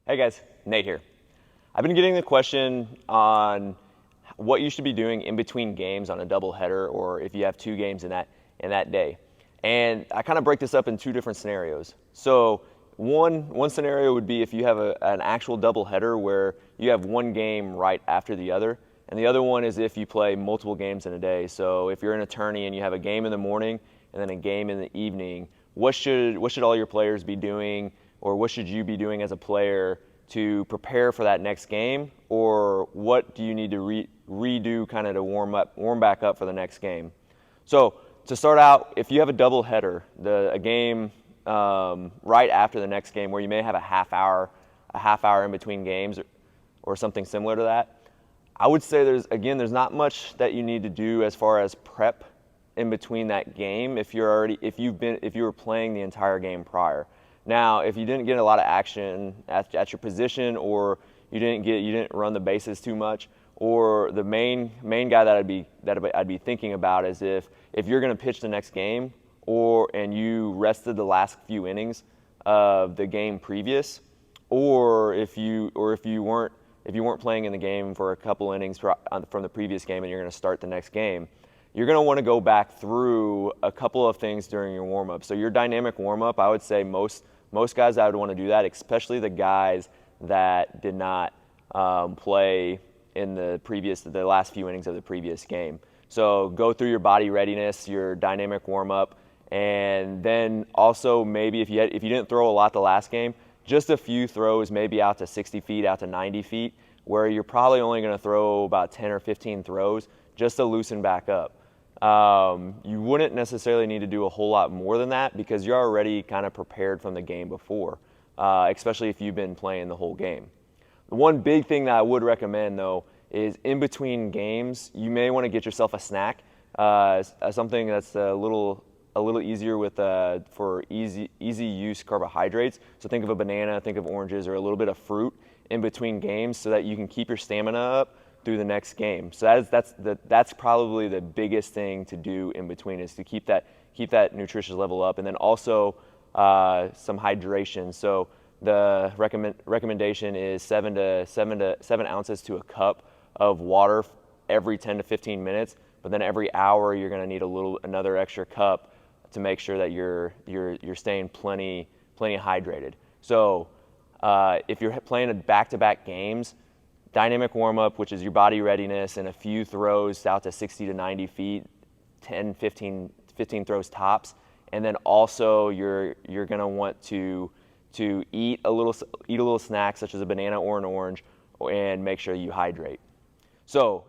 Hey guys, Nate here. I've been getting the question on what you should be doing in between games on a doubleheader, or if you have two games in that day. And I kind of break this up in two different scenarios. So one scenario would be if you have an actual doubleheader where you have one game right after the other, and the other one is if you play multiple games in a day. So if you're an attorney and you have a game in the morning and then a game in the evening, what should all your players be doing, or what should you be doing as a player to prepare for that next game, or what do you need to redo kind of to warm back up for the next game? So to start out, if you have a double header, a game right after the next game where you may have a half hour in between games, or something similar to that, I would say there's not much that you need to do as far as prep in between that game if you were playing the entire game prior. Now, if you didn't get a lot of action at your position, or you didn't run the bases too much, or the main guy that I'd be thinking about is if you're going to pitch the next game, and you rested the last few innings of the game previous, or if you weren't playing in the game for a couple innings from the previous game and you're going to start the next game, you're going to want to go back through a couple of things during your warm-up. So your dynamic warm-up, I would say most guys I would want to do that, especially the guys that did not play in the last few innings of the previous game. So go through your body readiness, your dynamic warm-up, and then also maybe if you didn't throw a lot the last game, just a few throws, maybe out to 60 feet, out to 90 feet, where you're probably only going to throw about 10 or 15 throws just to loosen back up. You wouldn't necessarily need to do a whole lot more than that because you're already kind of prepared from the game before, especially if you've been playing the whole game. The one big thing that I would recommend, though, is in between games, you may want to get yourself a snack, something that's a little easier for easy use carbohydrates. So think of a banana, think of oranges, or a little bit of fruit in between games, so that you can keep your stamina up through the next game. So that's probably the biggest thing to do in between, is to keep that nutritious level up, and then also some hydration. So the recommendation is 7 ounces to a cup of water every 10 to 15 minutes. But then every hour you're going to need another extra cup to make sure that you're staying plenty hydrated. So if you're playing back-to-back games, dynamic warm-up, which is your body readiness, and a few throws out to 60 to 90 feet, 10, 15 throws tops, and then also you're going to want to eat a little snack such as a banana or an orange, and make sure you hydrate. So